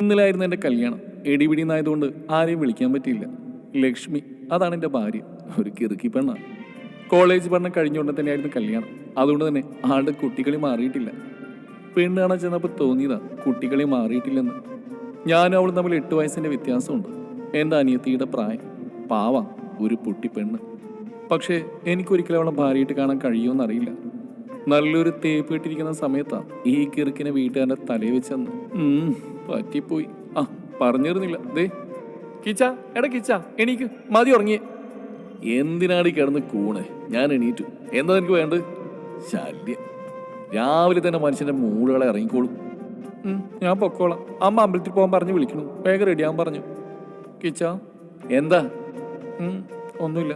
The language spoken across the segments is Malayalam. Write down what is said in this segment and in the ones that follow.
ഇന്നലായിരുന്നു എൻ്റെ കല്യാണം. എടിപിടിന്നായതുകൊണ്ട് ആരെയും വിളിക്കാൻ പറ്റിയില്ല. ലക്ഷ്മി, അതാണ് എൻ്റെ ഭാര്യ. ഒരു കിറുക്കി പെണ്ണാണ്. കോളേജ് പഠനം കഴിഞ്ഞുകൊണ്ട് തന്നെയായിരുന്നു കല്യാണം. അതുകൊണ്ട് തന്നെ ആളുടെ കുട്ടികളി മാറിയിട്ടില്ല. പെണ്ണ് കാണാൻ ചെന്നപ്പോൾ തോന്നിയതാ കുട്ടികളി മാറിയിട്ടില്ലെന്ന്. ഞാനും അവളും തമ്മിൽ 8 വയസ്സിൻ്റെ വ്യത്യാസമുണ്ട്. എൻ്റെ അനിയത്തിയുടെ പ്രായം. പാവ ഒരു പൊട്ടി പെണ്ണ്. പക്ഷേ എനിക്കൊരിക്കലും അവളെ ഭാര്യയായിട്ട് കാണാൻ കഴിയുമെന്നറിയില്ല. നല്ലൊരു തേപ്പ് ഇട്ടിരിക്കുന്ന സമയത്താണ് ഈ കിറുക്കിനെ വീട്ടുകാരുടെ തലയിൽ വെച്ചെന്ന്. പറ്റിപ്പോയി. പറഞ്ഞിരുന്നില്ല. ദേ കിച്ച, എടാ കിച്ച, എണീക്ക്, മതി ഉറങ്ങിയേ. എന്തിനാടി കിടന്ന് കൂണേ? ഞാൻ എണീറ്റു. എന്താ എനിക്ക് വേണ്ടത്? ശല്യം. രാവിലെ തന്നെ മനുഷ്യന്റെ മൂടുകളെ ഇറങ്ങിക്കോളും. ഞാൻ പൊക്കോളാം. അമ്മ അമ്പലത്തിൽ പോകാൻ പറഞ്ഞ് വിളിക്കണു. വേഗം റെഡിയാകാൻ പറഞ്ഞു. കിച്ച, എന്താ? ഒന്നുമില്ല.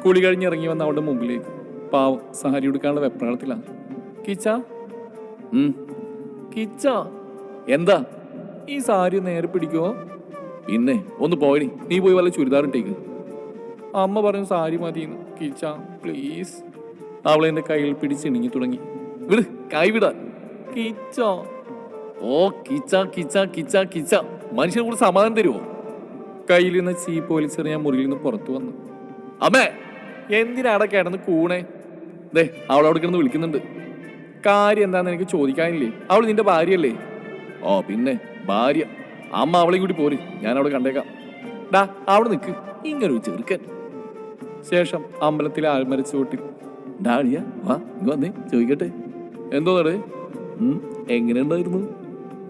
കുളി കഴിഞ്ഞ് ഇറങ്ങി വന്ന അവളുടെ മുമ്പിലേക്ക്. പാവം സാരി ഉടുക്കാനുള്ള വെപ്രാളത്തിലാണ്. കിച്ച, കിച്ച, എന്താ? ഈ സാരി നേരെ പിടിക്കുമോ? പിന്നെ ഒന്ന് പോയി, നീ പോയി വല്ല ചുരിദാറിട്ടേക്ക്. അമ്മ പറഞ്ഞു സാരി മതിയെന്ന്. കിച്ച പ്ലീസ്. അവളെന്റെ കയ്യിൽ പിടിച്ചിണങ്ങി തുടങ്ങി. വിട്, കൈവിടാൻ. കിച്ച. ഓ കിച്ച കിച്ച കിച്ച കിച്ച. മനുഷ്യനെ കൂടെ സമാധാനം തരുമോ? കയ്യിൽ നിന്ന് ചീപ്പ് വലിച്ചെറിയാൻ മുറിയിൽ നിന്ന് പുറത്തു വന്നു. അമ്മേ, എന്തിനാടെ കിടന്ന് കൂണേ? ദേ അവളവിടെ കിടന്ന് വിളിക്കുന്നുണ്ട്. കാര്യം എന്താന്ന് എനിക്ക് ചോദിക്കാനില്ലേ? അവൾ നിന്റെ ഭാര്യയല്ലേ? ഓ പിന്നെ ഭാര്യ. അമ്മ അവളെയും കൂടി പോര്, ഞാൻ അവിടെ കണ്ടേക്കാം. ഡാ അവിടെ നിൽക്ക്, ഇങ്ങനെ ഒരു ചെറുക്കൻ. ശേഷം അമ്പലത്തിലെ ആൽമരച്ചുവട്ടിൽ. ഡാളിയ വാ, ഇങ്ങ് വന്നേ, ചോദിക്കട്ടെ. എന്തോന്നടേ? എങ്ങനെയുണ്ടായിരുന്നു?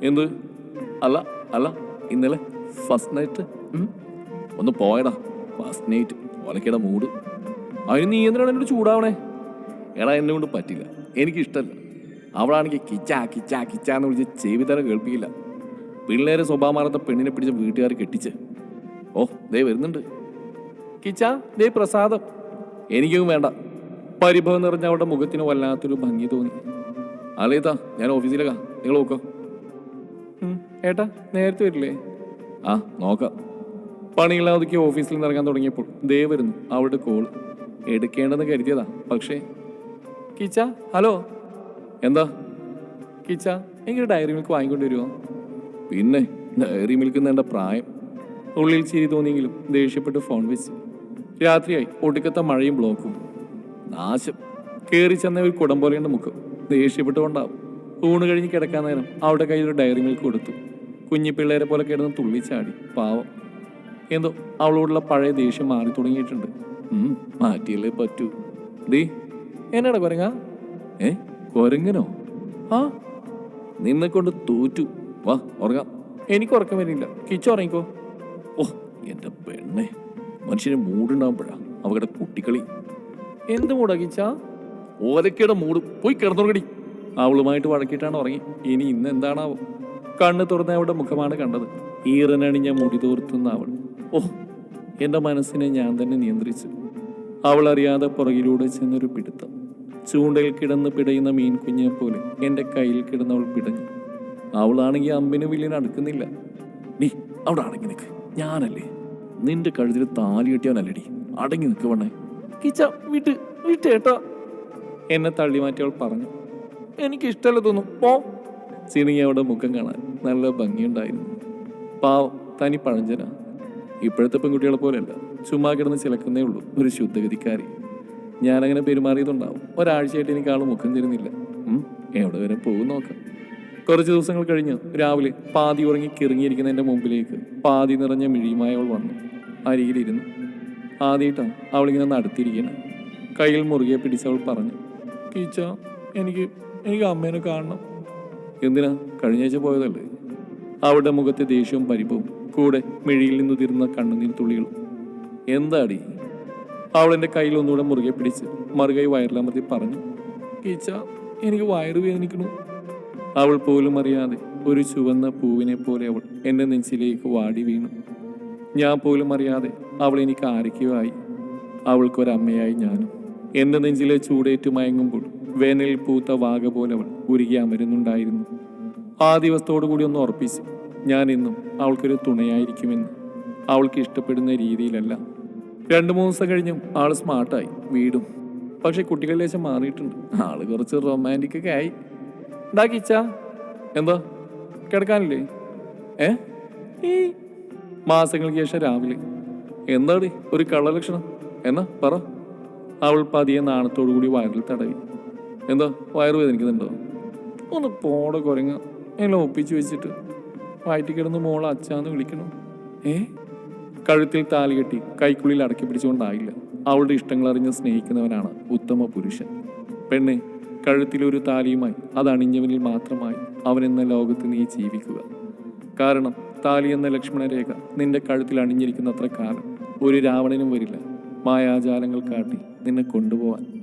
എന്ത്? അല്ല അല്ല, ഇന്നലെ ഫസ്റ്റ് നൈറ്റ്. ഒന്ന് പോയടാ. ഫസ്റ്റ് നൈറ്റ് ഒലക്കയുടെ മൂഡ്. അതിന് നീ എന്തിനാണ് എന്നോട് ചൂടാവണേ? എടാ എന്നെ കൊണ്ട് പറ്റില്ല, എനിക്കിഷ്ടല്ല. അവളാണെങ്കിൽ കിച്ചാ കിച്ചാ കിച്ചാന്ന് വിളിച്ച് ചെവിതര കേൾപ്പിക്കില്ല. പിള്ളേരെ സ്വഭാവം മാറാത്ത പെണ്ണിനെ പിടിച്ച് വീട്ടുകാർ കെട്ടിച്ച്. ഓ ദേ വരുന്നുണ്ട്. കിച്ചാ, ദേ പ്രസാദം. എനിക്കും വേണ്ട. പരിഭവം നിറഞ്ഞ അവളുടെ മുഖത്തിന് വല്ലാത്തൊരു ഭംഗി തോന്നി. അലേതാ, ഞാൻ ഓഫീസിലേക്കാ, നിങ്ങൾ നോക്കോ. ഏട്ടാ നേരത്തെ വരില്ലേ? ആ നോക്കാം. പണിയില്ലാതൊക്കെ ഓഫീസിൽ നിന്ന് ഇറങ്ങാൻ തുടങ്ങിയപ്പോൾ ദേ വരുന്നു അവളുടെ കോള്. എടുക്കേണ്ടെന്ന് കരുതിയതാ, പക്ഷേ. കിച്ച, ഹലോ. എന്താ? കിച്ച, എനിക്ക് ഡയറി മിൽക്ക് വാങ്ങിക്കൊണ്ട് വരുമോ? പിന്നെ ഡയറി മിൽക്ക് എൻ്റെ പ്രായം. ഉള്ളിൽ ചിരി തോന്നിയെങ്കിലും ദേഷ്യപ്പെട്ട് ഫോൺ വെച്ച്. രാത്രിയായി. ഒടുക്കത്തെ മഴയും ബ്ലോക്കും. നാശം. കയറി ചെന്ന ഒരു കുടം പോലെയുണ്ട് മുഖം. ദേഷ്യപ്പെട്ടുകൊണ്ടാവും. ഊണ് കഴിഞ്ഞ് കിടക്കാൻ നേരം അവളുടെ കയ്യിൽ ഒരു ഡയറി മിൽക്ക് കൊടുത്തു. കുഞ്ഞി പിള്ളേരെ പോലെ കിടന്ന് തുള്ളിച്ചാടി. പാവം. എന്തോ അവളോടുള്ള പഴയ ദേഷ്യം മാറി തുടങ്ങിയിട്ടുണ്ട്. മാറ്റിയല്ലേ പറ്റൂ. ഡീ എന്നാടാ കുരങ്ങ? കുരങ്ങനോ? ആ, നിന്നെ കൊണ്ട് തോറ്റു. വാ ഉറങ്ങാം. എനിക്ക് ഉറക്കം വരില്ല. കിച്ച ഉറങ്ങിക്കോ. ഓ എൻ്റെ പെണ്ണെ, മനുഷ്യന് മൂടുണ്ടാകുമ്പോഴാ അവരുടെ കുട്ടിക്കളി. എന്ത് മൂടാ കിച്ച? ഓലക്കയുടെ മൂട്. പോയി കിടന്നുറങ്ങടി. അവളുമായിട്ട് വഴക്കിയിട്ടാണ് ഉറങ്ങി. ഇനി ഇന്ന് എന്താണാവോ? കണ്ണ് തുറന്ന അവളുടെ മുഖമാണ് കണ്ടത്. ഈറനണിഞ്ഞ മുടി തോർത്തുന്ന അവൾ. ഓ, എൻ്റെ മനസ്സിനെ ഞാൻ തന്നെ നിയന്ത്രിച്ചു. അവൾ അറിയാതെ പുറകിലൂടെ ചെന്നൊരു പിടുത്തം. ചൂണ്ടയിൽ കിടന്ന് പിടയുന്ന മീൻ കുഞ്ഞെ പോലെ എൻ്റെ കയ്യിൽ കിടന്നവൾ പിടഞ്ഞു. അവളാണെങ്കിൽ അമ്പിന് വില്ലിന് അടുക്കുന്നില്ല. നീ അവിടെ അടങ്ങി നിൽക്ക്. ഞാനല്ലേ നിന്റെ കഴുതിൽ താലി കെട്ടിയാനല്ലേടി. അടങ്ങി നിൽക്കുവണ്ണേ. കിച്ച വിട്ട് വിട്ടേട്ടാ. എന്നെ തള്ളി മാറ്റി അവൾ പറഞ്ഞു. എനിക്കിഷ്ടമല്ല തോന്നും, പോ. സിനിങ്ങ അവിടെ മുഖം കാണാൻ നല്ല ഭംഗിയുണ്ടായിരുന്നു. പാവം, തനി പഴഞ്ചനാ. ഇപ്പോഴത്തെ പെൺകുട്ടികളെ പോലെയല്ല, ചുമ്മാ കിടന്ന് ചിലക്കുന്നേ ഉള്ളൂ. ഒരു ശുദ്ധഗതിക്കാരി. ഞാനങ്ങനെ പെരുമാറിയതുണ്ടാവും. ഒരാഴ്ചയായിട്ട് എനിക്ക് ആൾ മുഖം തരുന്നില്ല. എവിടെ വരെ പോകും നോക്കാം. കുറച്ച് ദിവസങ്ങൾ കഴിഞ്ഞ് രാവിലെ പാതി ഉറങ്ങി കിറങ്ങിയിരിക്കുന്ന എൻ്റെ മുമ്പിലേക്ക് പാതി നിറഞ്ഞ മിഴിയുമായി അവൾ വന്നു. അരികിലിരുന്നു. ആദ്യമായിട്ടാണ് അവളിങ്ങനെ നടത്തിയിരിക്കണം. കയ്യിൽ മുറുകെ പിടിച്ചവൾ പറഞ്ഞു. കീച്ച, എനിക്ക് അമ്മേനെ കാണണം. എന്തിനാ? കഴിഞ്ഞ ആഴ്ച പോയതല്ലേ? അവളുടെ മുഖത്തെ ദേഷ്യവും പരിഭവവും, കൂടെ മിഴിയിൽ നിന്നുതിരുന്ന കണ്ണുനീർ തുള്ളികളും. എന്താടി? അവൾ എൻ്റെ കയ്യിൽ ഒന്നുകൂടെ മുറുകെ പിടിച്ച് മറുകൈ വയറിലമർത്തി പറഞ്ഞു. കീച്ച, എനിക്ക് വയറ് വേദനിക്കണു. അവൾ പോലും അറിയാതെ ഒരു ചുവന്ന പൂവിനെ പോലെ അവൾ എൻ്റെ നെഞ്ചിലേക്ക് വാടി വീണു. ഞാൻ പോലും അറിയാതെ അവൾ എനിക്ക് ആരൊക്കെയോ ആയി. അവൾക്കൊരമ്മയായി ഞാനും. എൻ്റെ നെഞ്ചിലെ ചൂടേറ്റു മയങ്ങുമ്പോൾ വേനലിൽ പൂത്ത വാഗ പോലെ അവൾ ഉരുകി അമരുന്നുണ്ടായിരുന്നു. ആ ദിവസത്തോടു കൂടി ഒന്ന് ഉറപ്പിച്ച്, ഞാൻ എന്നും അവൾക്കൊരു തുണയായിരിക്കുമെന്ന്. അവൾക്ക് ഇഷ്ടപ്പെടുന്ന രീതിയിലല്ല. 2-3 ദിവസം കഴിഞ്ഞും ആൾ സ്മാർട്ടായി. വീടും. പക്ഷെ കുട്ടികളുടെ ലേശം മാറിയിട്ടുണ്ട്. ആള് കുറച്ച് റൊമാൻറ്റിക് ഒക്കെ ആയി. കിച്ച, എന്താ കിടക്കാനില്ലേ? ഏ ഈ മാസങ്ങൾക്ക് ശേഷം രാവിലെ. എന്താടി ഒരു കള്ളലക്ഷണം? എന്നാ പറ. അവൾ പതിയെ നാണത്തോടു കൂടി വയറിൽ തടവി. എന്താ വയറ് വേദനിക്കുന്നുണ്ടോ? ഒന്ന് പോടെ കുരങ്ങ എല്ലാം ഒപ്പിച്ചു വെച്ചിട്ട് വയറ്റി കിടന്ന് മോൾ അച്ചാന്ന് വിളിക്കണോ? കഴുത്തിൽ താലി കെട്ടി കൈക്കുള്ളിൽ അടക്കി പിടിച്ചുകൊണ്ടായില്ല. അവളുടെ ഇഷ്ടങ്ങൾ അറിഞ്ഞ് സ്നേഹിക്കുന്നവനാണ് ഉത്തമ പുരുഷൻ. പെണ്ണെ, കഴുത്തിലൊരു താലിയുമായി അത് അണിഞ്ഞവനിൽ മാത്രമായി അവനെന്ന ലോകത്ത് നീ ജീവിക്കുക. കാരണം താലി എന്ന ലക്ഷ്മണരേഖ നിന്റെ കഴുത്തിൽ അണിഞ്ഞിരിക്കുന്നത്ര കാലം ഒരു രാവണനും വരില്ല മായാജാലങ്ങൾ കാട്ടി നിന്നെ കൊണ്ടുപോവാൻ.